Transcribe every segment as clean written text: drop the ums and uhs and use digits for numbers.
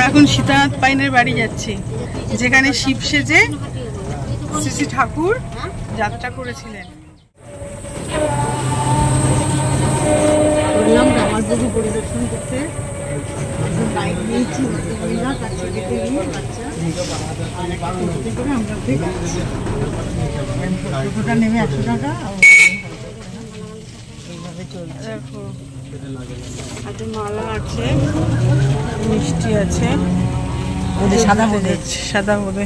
এখন সীতানাথ পাইনের বাড়ি যাচ্ছি, যেখানে শিব সেজে শ্রী শ্রী ঠাকুর যাত্রা করেছিলেন। দামালবাবু পরিদর্শন করতে বাইক নিয়েছি, আমরা নেমে 100 টাকা এইভাবে চলছে। দেখো হাতে মালা আছে, মিষ্টি আছে, সাদা বোঁদে, সাদা বোঁদে।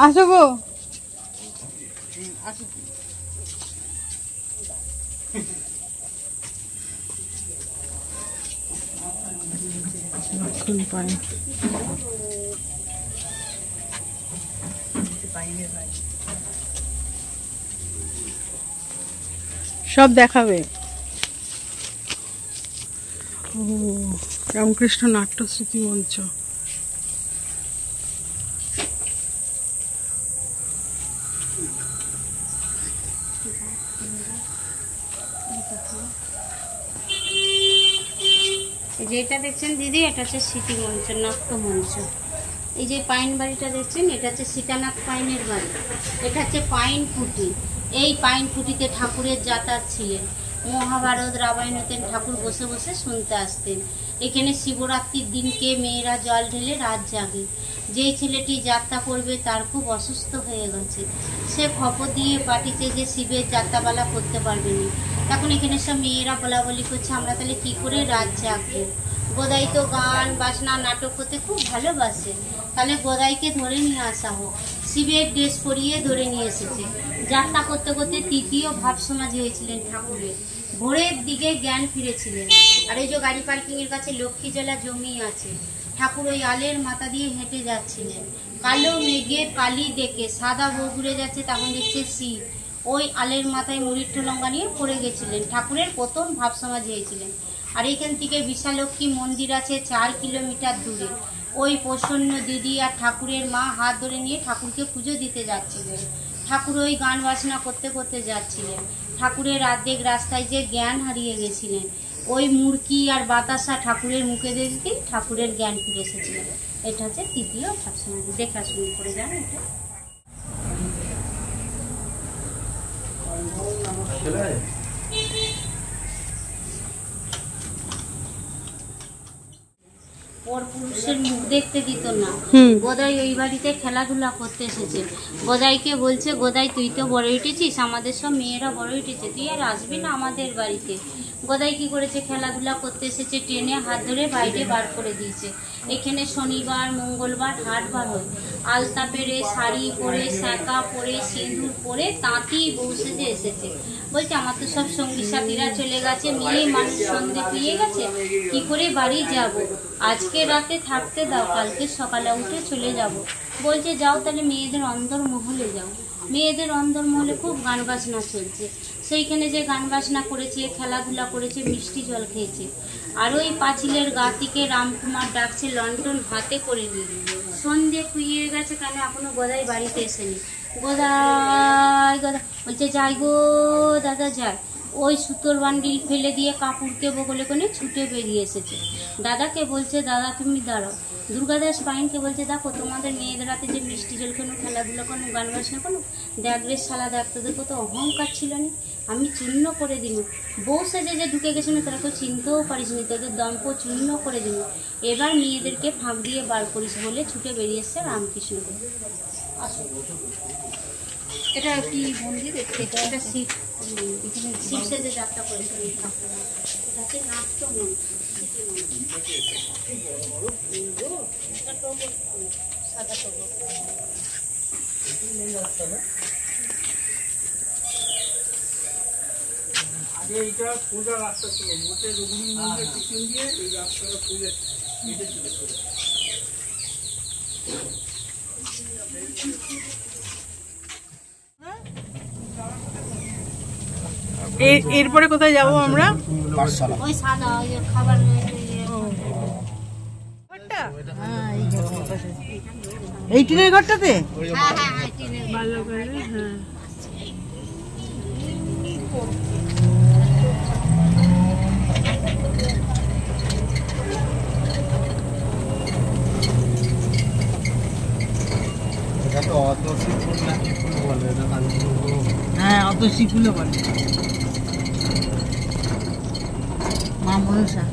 আসো গো, সব দেখাবে। ও রামকৃষ্ণ নাট্য স্মৃতি মঞ্চ। যেটা দেখছেন দিদি, এটা হচ্ছে স্মৃতি মঞ্চ, নাট্য মঞ্চ। এই যে পাইন বাড়িটা দেখছেন, এটা হচ্ছে সীতানাথ পাইনের বাড়ি। এটা হচ্ছে পাইন কুটি। এই পাইন কুটিতে ঠাকুরের যাতায়াত ছিলেন। মহাভারত রামায়ণ হতেন, ঠাকুর বসে বসে শুনতে আসতেন। এখানে শিবরাত্রির দিনকে মেয়েরা জল ঢেলে রাত জাগে। যেই ছেলেটি যাত্রা করবে তার খুব অসুস্থ হয়ে গেছে, সে খবর দিয়ে পাঠিয়েছে যে শিবের যাত্রাপালা করতে পারবে না। তখন এখানে সব মেয়েরা বলা বলি করছে, আমরা তাহলে কি করে রাত জাগবো? গোদাই তো গান বাজনা নাটক করতে খুব ভালোবাসে, তাহলে গোদাইকে ধরে নিয়ে আসা হোক। শিবের ড্রেস পরিয়ে ধরে নিয়ে এসেছে। যাত্রা করতে করতে তৃতীয় ভাব সমাজ হয়েছিলেন ঠাকুরের। ভোরের দিকে জ্ঞান ফিরেছিলেন। আর এই যে গাড়ি পার্কিং এর কাছে লক্ষ্মীজলা জমি আছে, ঠাকুর ওই আলের মাথা দিয়ে হেঁটে যাচ্ছিলেন। কালো মেঘে কালি দেখে সাদা বউ ঘুরে যাচ্ছে, তখন দেখছে শিব ওই আলের মাথায় মুড়ির ঠোলঙ্গা নিয়ে পড়ে গেছিলেন। ঠাকুরের প্রথম ভাব সমাজ হয়েছিলেন। আর এখান থেকে বিশালক্ষী মন্দির আছে 4 কিলোমিটার দূরে। ওই প্রসন্ন দিদি আর ঠাকুরের মা হাত ধরে নিয়ে ঠাকুরকে পুজো দিতে যাচ্ছিলেন। ঠাকুর ওই গান বাজনা করতে করতে যাচ্ছিলেন। ঠাকুরের অর্ধেক রাস্তায় যে জ্ঞান হারিয়ে গেছিলেন, ওই মুরকি আর বাতাসা ঠাকুরের মুখে দেখতে ঠাকুরের জ্ঞান ফিরে এসেছিলেন। এটা হচ্ছে তৃতীয় ভাব সমাজ। দেখা শুরু করে যান এটা। পর পুরুষের মুখ দেখতে দিত না। গোদাই ওই বাড়িতে খেলাধুলা করতে এসেছে। গোদাইকে বলছে, গোদাই তুই তো বড় উঠেছিস, আমাদের সব মেয়েরা বড় উঠেছে, তুই আর আসবি না আমাদের বাড়িতে। গোদাই কি করেছে, খেলাধুলা করতে এসেছে, টেনে হাত ধরে বাইরে বার করে দিয়েছে। এখানে শনিবার মঙ্গলবার হাট বার হয়। আলতা পেরে, শাড়ি পরে, শাঁকা পরে, সিঁদুর পরে তাঁতি বউ সেজে এসেছে। বলছে আমার তো সব সঙ্গী সাথীরা চলে গেছে, মেয়ে মানুষ সন্ধে পেয়ে গেছে, কি করে বাড়ি যাব? আজকে রাতে থাকতে দাও, কালকে সকালে উঠে চলে যাব। বলছে যাও তাহলে মেয়েদের অন্দরমহলে যাও। মেয়েদের অন্দরমহলে খুব গান বাজনা চলছে। সেইখানে যে গান বাজনা করেছে, খেলাধুলা করেছে, মিষ্টি জল খেয়েছে। আর ওই পাঁচিলের গা থেকে রামকুমার ডাকছে লন্ঠন হাতে করে নিয়ে। সন্ধে খুইয়ে গেছে, কেন এখনো গোদাই বাড়িতে এসেনি। গোদাই গোদাই বলছে যাই গো দাদা যাই। ওই সুতোর বান্ডিল ফেলে দিয়ে কাপড়কে বগলে কোণে ছুটে বেরিয়ে এসেছে। দাদাকে বলছে দাদা তুমি দাঁড়াও। দুর্গাদাস বাইনকে বলছে দেখো তোমাদের মেয়েদের হাতে যে মিষ্টি জল কোনো, খেলাধুলা কোনো, গান বাজনা কোনো, দেখ রে শালা দেখ, তোদের কত অহংকার ছিল না, আমি চূর্ণ করে দিল। বউ সেজে যে ঢুকে গেছিল তারা কেউ চিনতেও পারিস নি, তোদের দম্প চূর্ণ করে দিল। এবার মেয়েদেরকে ফাঁক দিয়ে বার করিস বলে ছুটে বেরিয়ে এসছে রামকৃষ্ণদেব। এটা কি মন্দির? এটা শিব, শিব সেজে যাত্রা করেছিল। এটাতে নাট্য মঞ্চ, সাদা টগর। আগে এইটা সোজা রাস্তা ছিল, মোটে রঘুবীর মন্দিরের পিছন দিয়ে এই রাস্তাটা সোজা কেটে ছিল। এরপরে কোথায় যাব আমরা? ওই সাদা ওই খাবার এই টিনের ঘরটাতে হ্যাঁ হ্যাঁ টিনের ভালো করে। হ্যাঁ সাতশী ফুলও বলে, মা মনসা।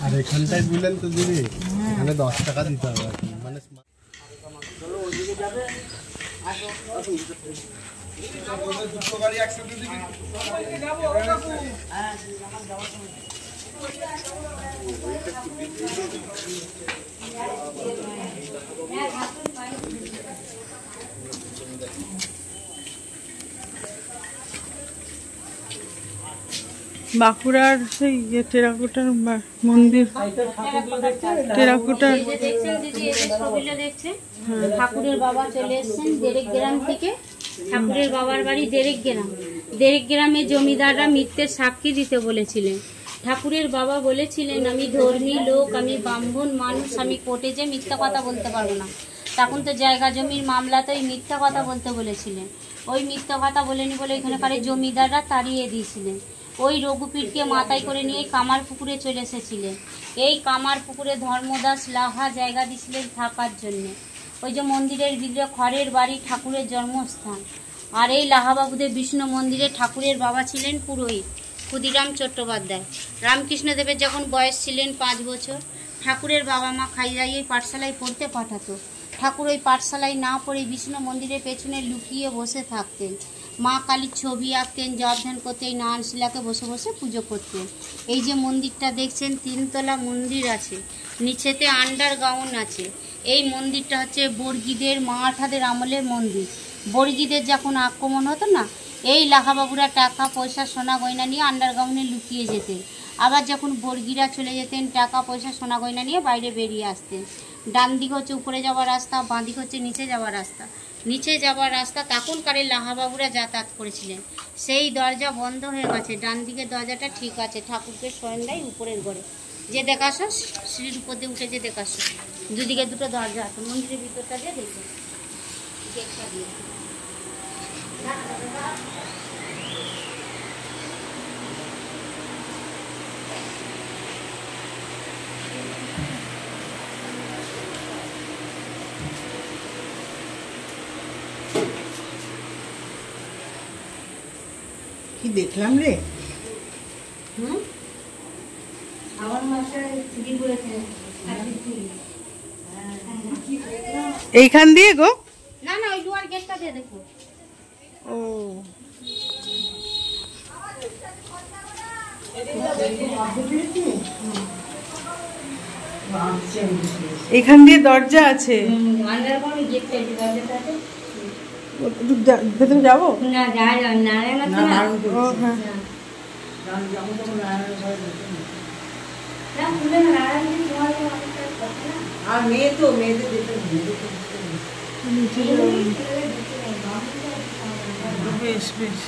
আর এখানটায় বুঝলেন তো দিদি, এখানে 10 টাকা দিতে হবে আর কি, মানে বাঁকুড়ার সেই টেরাকোটার মন্দির, টেরাকোটার ঠাকুরের বাবা চলে এসেছেন দেরেক গ্রাম থেকে। ঠাকুরের বাবার বাড়ি দেরেক গ্রাম। দেরেক গ্রামে জমিদাররা মিথ্যের সাক্ষী দিতে বলেছিলেন। ঠাকুরের বাবা বলেছিলেন, আমি ধর্মী লোক, আমি ব্রাহ্মণ মানুষ, আমি কোর্টে যে মিথ্যা কথা বলতে পারবো না। তখন তো জায়গা জমির মামলাতে ওই মিথ্যা কথা বলতে বলেছিলেন। ওই মিথ্যা কথা বলেনি বলে এখানকার জমিদাররা তাড়িয়ে দিয়েছিলেন। ওই রঘুপীরকে মাথায় করে নিয়ে কামার পুকুরে চলে এসেছিলেন। এই কামার পুকুরে ধর্মদাস লাহা জায়গা দিয়েছিলেন থাকার জন্য। ওই যে মন্দিরের ভিতরে খড়ের বাড়ি, ঠাকুরের জন্মস্থান। আর এই লাহাবাবুদের বিষ্ণু মন্দিরে ঠাকুরের বাবা ছিলেন পুরোহিত ক্ষুদিরাম চট্টোপাধ্যায়। রামকৃষ্ণদেবের যখন বয়স ছিলেন 5 বছর, ঠাকুরের বাবা মা খাইয়াই এই পাঠশালায় পড়তে পাঠাতো। ঠাকুর ওই পাঠশালায় না পড়ে বিষ্ণু মন্দিরের পেছনে লুকিয়ে বসে থাকতেন। মা কালীর ছবি আঁকতেন, জপ ধ্যান করতে এই নারায়ণ শিলাকে বসে বসে পুজো করতেন। এই যে মন্দিরটা দেখছেন 3 তলা মন্দির আছে, নিচেতে আন্ডারগ্রাউন্ড আছে। এই মন্দিরটা হচ্ছে বর্গীদের মারাঠাদের আমলের মন্দির। বর্গীদের যখন আক্রমণ হতো না, এই লাহাবাবুরা টাকা পয়সা সোনা গয়না নিয়ে আন্ডারগ্রাউন্ডে লুকিয়ে যেতেন। আবার যখন বর্গীরা চলে যেতেন, টাকা পয়সা সোনা গয়না নিয়ে বাইরে বেরিয়ে আসতেন। ডান দিক হচ্ছে উপরে যাওয়ার রাস্তা, বাঁ দিক হচ্ছে নিচে যাওয়ার রাস্তা। নিচে যাওয়ার রাস্তা তখনকারের লাহাবাবুরা যাতায়াত করেছিলেন। সেই দরজা বন্ধ হয়ে গেছে, ডান দিকের দরজাটা ঠিক আছে। ঠাকুরকে শয়ন দেয় উপরের ঘরে, যে দেখাস সিঁড়ির উপর দিয়ে উঠে যে দেখাস, দুদিকে দুটো দরজা আছে। মন্দিরের ভিতরটা দিয়ে দেখবে গেটটা দিয়ে। কি দেখলাম রে? এইখান দিয়ে গো? না না, ওই দুয়ার গেটটা দিয়ে দেখো। ও, এখান দিয়ে দরজা আছে, ভেতরে যাবো না? নারায়ণ ও হ্যাঁ। আর মেয়ে তো মেয়েদের দেখতে বেশ বেশ।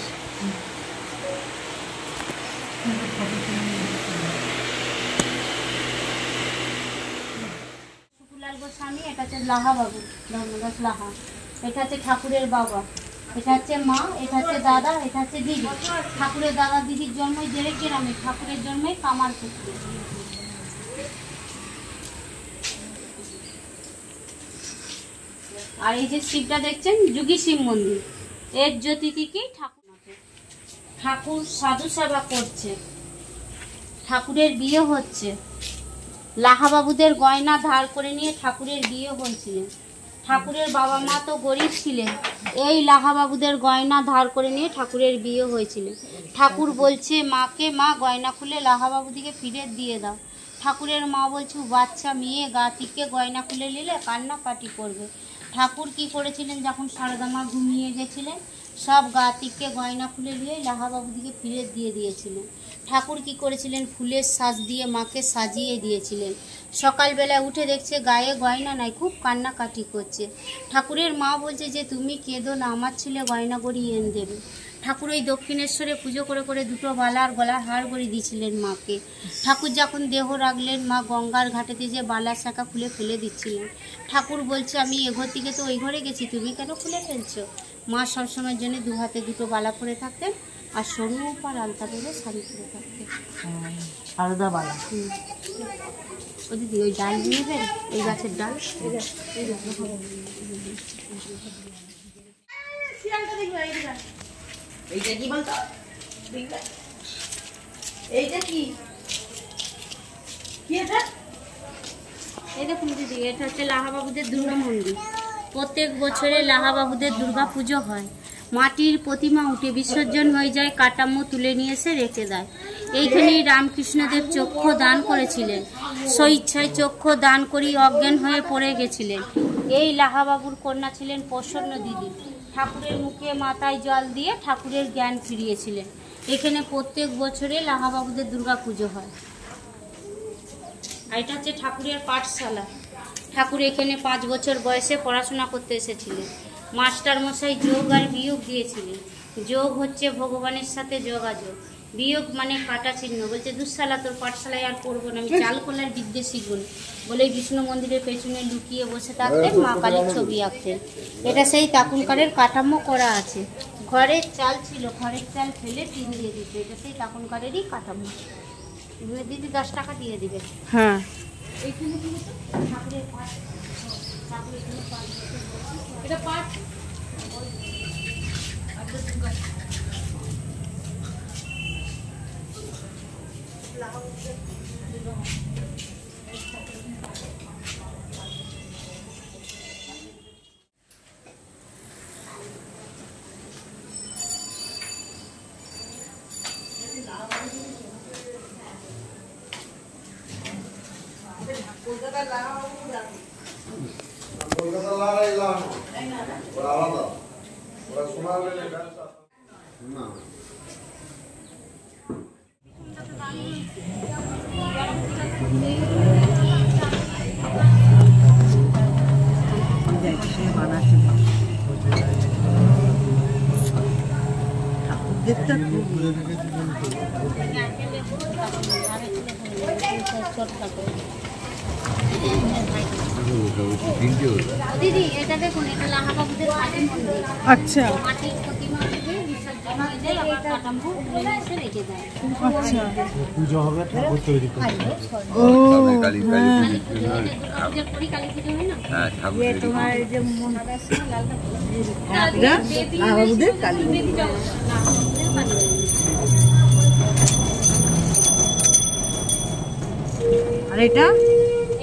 শুকুলাল গোস্বামী, এটা হচ্ছে লাহাবাবু, ধর্মদাস লাহা। এটা হচ্ছে ঠাকুরের বাবা, এটা হচ্ছে মা, এটা হচ্ছে দাদা, এটা হচ্ছে দিদি। ঠাকুরের দাদা দিদির জন্মই দেরেক গ্রামে, ঠাকুরের জন্মই কামার পুকুরে। আর এই যে শিবটা দেখছেন যুগী শিব মন্দির, এর জ্যোতি থেকেই ঠাকুর সাধু সেবা করছে। ঠাকুরের বিয়ে হচ্ছে, লাহাবাবুদের গয়না ধার করে নিয়ে ঠাকুরের বিয়ে হয়েছিলেন। ঠাকুরের বাবা মা তো গরিব ছিলেন, এই লাহাবাবুদের গয়না ধার করে নিয়ে ঠাকুরের বিয়ে হয়েছিল। ঠাকুর বলছে মাকে, মা গয়না খুলে লাহাবাবুদিকে ফিরে দিয়ে দাও। ঠাকুরের মা বলছে বাচ্চা মেয়ে গা থেকে গয়না খুলে নিলে কান্নাকাটি করবে। ঠাকুর কি করেছিলেন, যখন সারদা মা ঘুমিয়ে গেছিলেন, সব গা থেকে গয়না খুলে নিয়ে লাহাবাবুদিকে ফিরে দিয়ে দিয়েছিলেন। ঠাকুর কি করেছিলেন, ফুলের সাজ দিয়ে মাকে সাজিয়ে দিয়েছিলেন। সকালবেলা উঠে দেখছে গায়ে গয়না নাই, খুব কান্নাকাটি করছে। ঠাকুরের মা বলছে যে তুমি কেঁদো না, আমার ছেলে গয়না গড়িয়ে এনে দেবে। ঠাকুর ওই দক্ষিণেশ্বরে পুজো করে করে 2টো বালার গলার হার গড়ি দিয়েছিলেন মাকে। ঠাকুর যখন দেহ রাখলেন, মা গঙ্গার ঘাটেতে যে বালার শাখা খুলে ফেলে দিচ্ছিলেন। ঠাকুর বলছে আমি এঘর থেকে তো ওই ঘরে গেছি, তুমি কেন খুলে ফেলছো? মা সবসময়ের জন্য 2 হাতে 2টো বালা পরে থাকতেন, আর স্বরূপ আর আলতা পরে শাড়ি পরে থাকতেন। সারদা বালা। ও দিদি ওই ডাল নেবেন, এই গাছের ডাল। এইটা কি বলতো? এইটা কি এটা? এই দেখুন দিদি, এটা হচ্ছে লাহাবাবুদের দুর্গা মন্দির। প্রত্যেক বছরে লাহাবাবুদের দুর্গা পুজো হয়। মাটির প্রতিমা উঠে বিসর্জন হয়ে যায়, কাঠামো তুলে নিয়ে এসে রেখে দেয়। এইখানেই রামকৃষ্ণদেব চক্ষু দান করেছিলেন। স্বইচ্ছায় চক্ষু দান করি অজ্ঞান হয়ে পড়ে গেছিলেন। এই লাহাবাবুর কন্যা ছিলেন প্রসন্ন দিদি। ঠাকুরের মুখে মাথায় জল দিয়ে ঠাকুরের জ্ঞান ফিরিয়েছিলেন। এখানে প্রত্যেক বছরে লাহাবাবুদের দুর্গা পুজো হয়। আর এটা হচ্ছে ঠাকুরের পাঠশালা। ঠাকুর এখানে 5 বছর বয়সে পড়াশোনা করতে এসেছিলেন। মাস্টার মশাই যোগ আর বিয়োগ দিয়েছিলেন। যোগ হচ্ছে ভগবানের সাথে যোগাযোগ, বিয়োগ মানে কাটা চিহ্ন। বলছে দুঃশালা তোর পাঠশালায় আর পড়বো না, আমি চাল কলার বিদ্যে শিখব না বলে বিষ্ণু মন্দিরের পেছনে লুকিয়ে বসে থাকতেন, মা কালীর ছবি আঁকতেন। এটা সেই তাকুনকারের কাঠামো করা আছে। ঘরের চাল ছিল, ঘরের চাল ফেলে টিন দিয়ে দিত। এটা সেই তাকুনকারেরই কাঠামো। দিদি 10 টাকা দিয়ে দিবে। হ্যাঁ, এইখানে কিন্তু ঠাকুরের পাঠ, ঠাকুর এখানে পাঠ, এটা পাঠ। দিদি এটা দেখুন, এটা লাহাবাবুদের কালী মন্দির। আচ্ছা মাটির প্রতিমা থেকে বিসর্জন হয়ে যায়, আবার কাঠামো তুলে এসে রেখে দেয়। আচ্ছা, পুজো হবে, ঠাকুর তৈরি করতে হবে। ও কালী পুজো করি, কালী পুজো হয় না? তোমার এই যে লাহাবাবুদের কালী মন্দির। আর এটা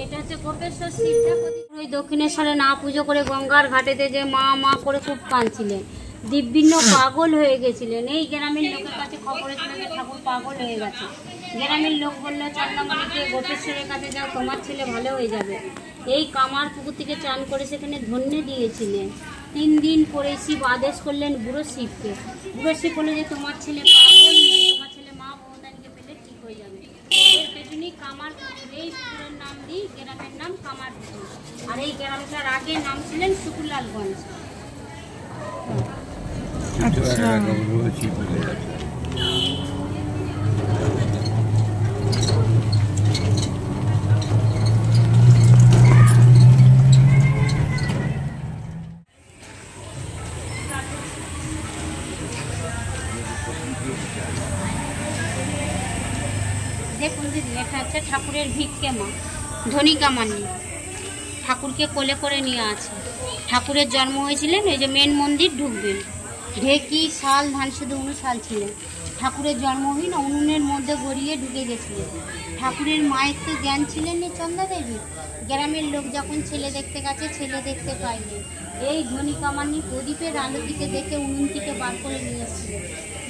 এটা হচ্ছে গোপেশ্বর শিব ঠাকুর। ওই দক্ষিণেশ্বরে না পুজো করে গঙ্গার ঘাটেতে যে মা মা করে খুব কাঁদছিলেন, দিব্যিন্ন পাগল হয়ে গেছিলেন। এই গ্রামের লোকের কাছে খবর ছিল যে ঠাকুর পাগল হয়ে গেছে। গ্রামের লোক বললো চন্দ্রমণিকে গোপেশ্বরের কাছে যাও, তোমার ছেলে ভালো হয়ে যাবে। এই কামার পুকুর থেকে চান করে সেখানে ধন্যে দিয়েছিলেন। 3 দিন পরে শিব আদেশ করলেন বুড়ো শিবকে। বুড়ো শিব বলে যে তোমার ছেলে পাগল নেই, তোমার ছেলে মা ভগবানকে পেলে ঠিক হয়ে যাবে। এর পেছনেই কামার পুকুর। এই পুকুরের নাম দিই গ্রামের নাম কামার পুকুর। আর এই গ্রামটার আগে নাম ছিলেন শুকুলালগঞ্জ। আচ্ছা। দেখুন দিদি, এটা হচ্ছে ঠাকুরের ভিক্ষে মা, ধনিকা মানি। ঠাকুরকে কোলে করে নিয়ে আছে। ঠাকুরের জন্ম হয়েছিলেন এই যে মেন মন্দির ঢুকবেন, ঢেকি শাল ধান শুধু শাল ছিলেন। ঠাকুরের জন্ম হয়ে না উনুনের মধ্যে গড়িয়ে ঢুকে গেছিলেন। ঠাকুরের মায়ের তো জ্ঞান ছিলেন না চন্দা দেবী। গ্রামের লোক যখন ছেলে দেখতে গেছে, ছেলে দেখতে পায়নি। এই ধনিকা মানি প্রদীপের আলো দিকে দেখে উনুন থেকে বার করে নিয়ে এসেছিলেন।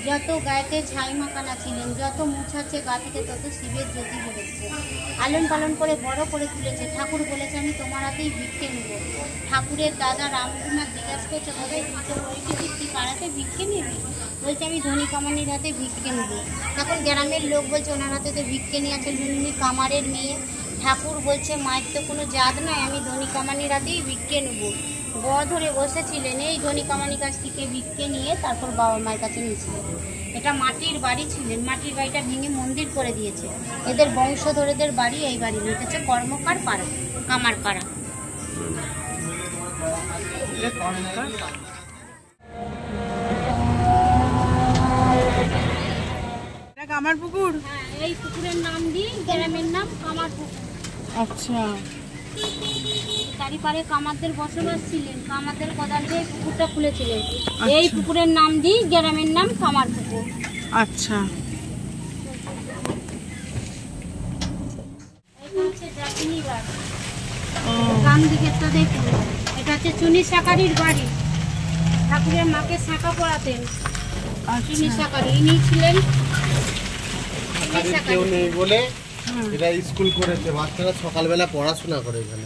যত গায়েতে ছাই মাখানা ছিলেন, যত মুছাচ্ছে গা থেকে তত শিবের জ্যোতি বেড়েছে। আলন পালন করে বড় করে তুলেছে। ঠাকুর বলেছে আমি তোমার হাতেই ভিক্ষে নেব। ঠাকুরের দাদা রামকুমার জিজ্ঞাসা করছে কোথায় তুই পাড়াতে ভিক্ষে নেবি? বলছে আমি ধনিকামানির হাতে ভিক্ষে নেব। তখন গ্রামের লোক বলছে ওনার হাতে তো ভিক্ষে নিয়ে আছে, উনি কামারের মেয়ে। ঠাকুর বলছে মায়ের তো কোনো জাত নয়, আমি ধনিকামানির হাতেই ভিক্ষে নেব। গড় ধরে বসেছিলেন। এই ধনিকামানির কাছ থেকে ভিক্ষে নিয়ে তারপর বাবা মায়ের কাছে নিয়েছিলেন। এটা মাটির বাড়ি ছিলেন। মাটির বাড়িটা ভেঙে মন্দির করে দিয়েছে। এদের বংশধরেদের বাড়ি এই বাড়ি। এটা হচ্ছে কর্মকার পাড়া, কামার পাড়া। কামার পুকুর। হ্যাঁ, এই পুকুরের নাম দিই গ্রামের নাম কামার পুকুর। আচ্ছা, চারিপারে কামারদের বসবাস ছিলেন, কামারদের কোদাল দিয়ে পুকুরটা খুলেছিলেন। এই পুকুরের নাম দিয়ে গ্রামের নাম কামার পুকুর। আচ্ছা, এটা হচ্ছে জাকিনি বাড়ি। ডান দিকেরটা দেখুন, এটা হচ্ছে চুনি শাকারির বাড়ি। ঠাকুরের মাকে শাঁখা পড়াতেন চুনি শাকারি, ইনি ছিলেন কেউ নেই বলে এটা স্কুল করেছে, বাচ্চারা সকালবেলা পড়াশোনা করে এখানে।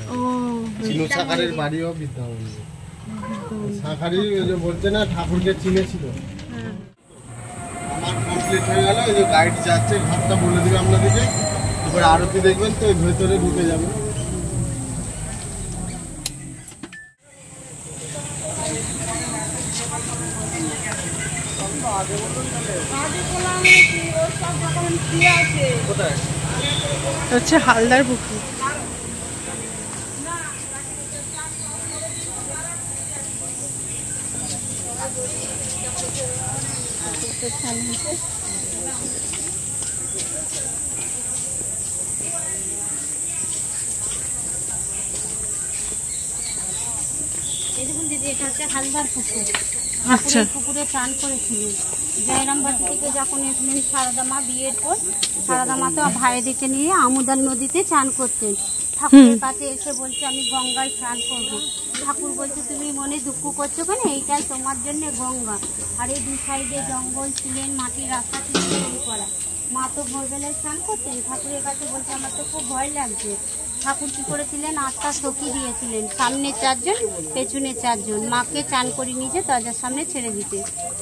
চিনু শাকারের বাড়িও বিদ্যামন্দির। শাকারি ওই যে বলছে না ঠাকুরকে চিনেছিল। আমার কমপ্লিট হয়ে গেল, এই যে গাইড যাচ্ছে, ঘরটা বলে দিবে আপনাদেরকে। এবার আরতি দেখবেন তো ওই ভেতরে ঢুকে যাবে। হচ্ছে হালদার পুকুর। এই দেখুন দিদি, এটা হচ্ছে হালদার পুকুর। আচ্ছা, পুকুরে চান করেছিলেন জয়রামবাটি থেকে যখন এসেছিলেন সারদা মা বিয়ের পর। সারদা মা তো ভাইদেরকে নিয়ে আমুদার নদীতে চান করতেন। ঠাকুরের কাছে এসে বলছে আমি গঙ্গায় স্নান করবো। ঠাকুর বলছে তুমি মনে দুঃখ করছো কেন, এইটাই তোমার জন্য গঙ্গা। আর এই দুই সাইডে জঙ্গল ছিলেন, মাটির রাস্তা ছিল তৈরি করা। মা তো ভোরবেলায় স্নান করতেন। ঠাকুরের কাছে বলছে আমার তো খুব ভয় লাগছে। ঠাকুর কি করেছিলেন, 8টা সখী দিয়েছিলেন, সামনে 4 জন পেছনে 4 জন। মাকে চান করে নিয়ে দরজার সামনে ছেড়ে দিতে।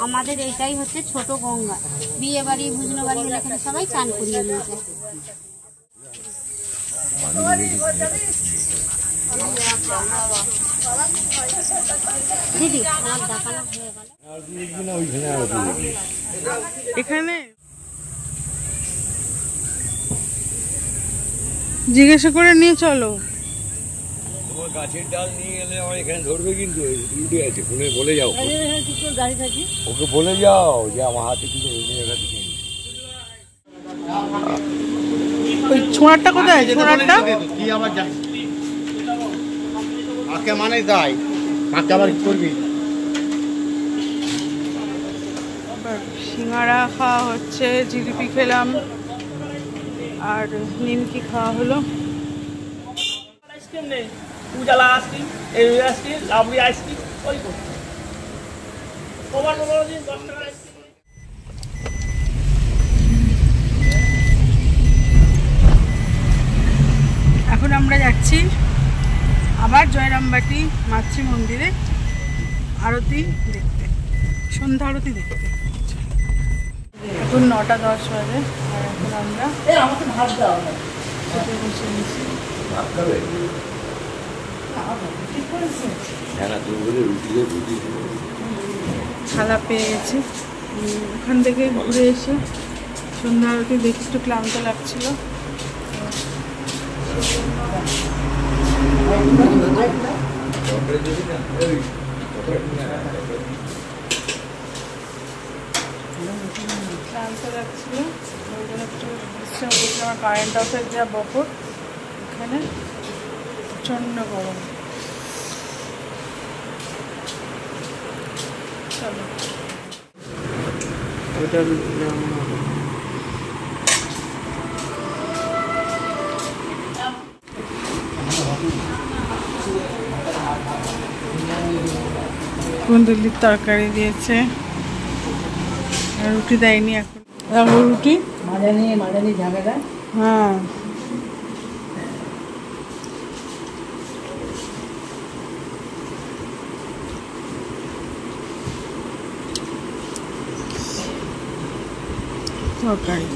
আমাদের এইটাই হচ্ছে ছোট গঙ্গা। বিয়ে বাড়ি ভুজনো বাড়ি হলে এখানে সবাই চান করিয়ে নিয়ে যায়। দিদি আমার দেখানো হয়ে গেল। এখানে জিজ্ঞাসা করে নিয়ে চলো। তোমার গাছের ডাল নিয়ে গেলে আমার এখানে ধরবে, কিন্তু উল্টে আছে, ফোনে বলে যাও, ওকে বলে যাও যে আমার হাতে কিছু জায়গা থেকে ওই ছোঁড়াটা কোথায়? ছোঁড়াটা কি আবার যাই আকে মানে যাই, কাকে আবার কি করবি? সিঙ্গারা খাওয়া হচ্ছে, জিলিপি খেলাম, আর নিমকি খাওয়া হলো। আইসক্রিম নেই, উজালা আইসক্রিম, এই আইসক্রিম, লাবড়ি আইসক্রিম, ওই তোমার 15 দিন 10 টাকার আইসক্রিম। এখন আমরা যাচ্ছি আবার জয়রামবাটি মাতৃ মন্দিরে আরতি দেখতে, সন্ধ্যা আরতি দেখতে। এখন 9টা 10 বাজে, আর এখন আমরা আমাকে ভাত দাও না। খেতে বসে নিচ্ছি। থালা পেয়ে গেছি। ওখান থেকে ঘুরে এসে সন্ধ্যা আরতি দেখে একটু ক্লান্ত লাগছিল। ক্লান্ত লাগছিল, ওই জন্য একটু বিশ্রাম করছি। আমার কারেন্ট অফের যা বকর, এখানে প্রচণ্ড গরম। চলো কুন্দুলির তরকারি দিয়েছে, রুটি দেয়নি এখন। দেখো রুটি মাঝানি ঝামেলা। হ্যাঁ, তরকারি।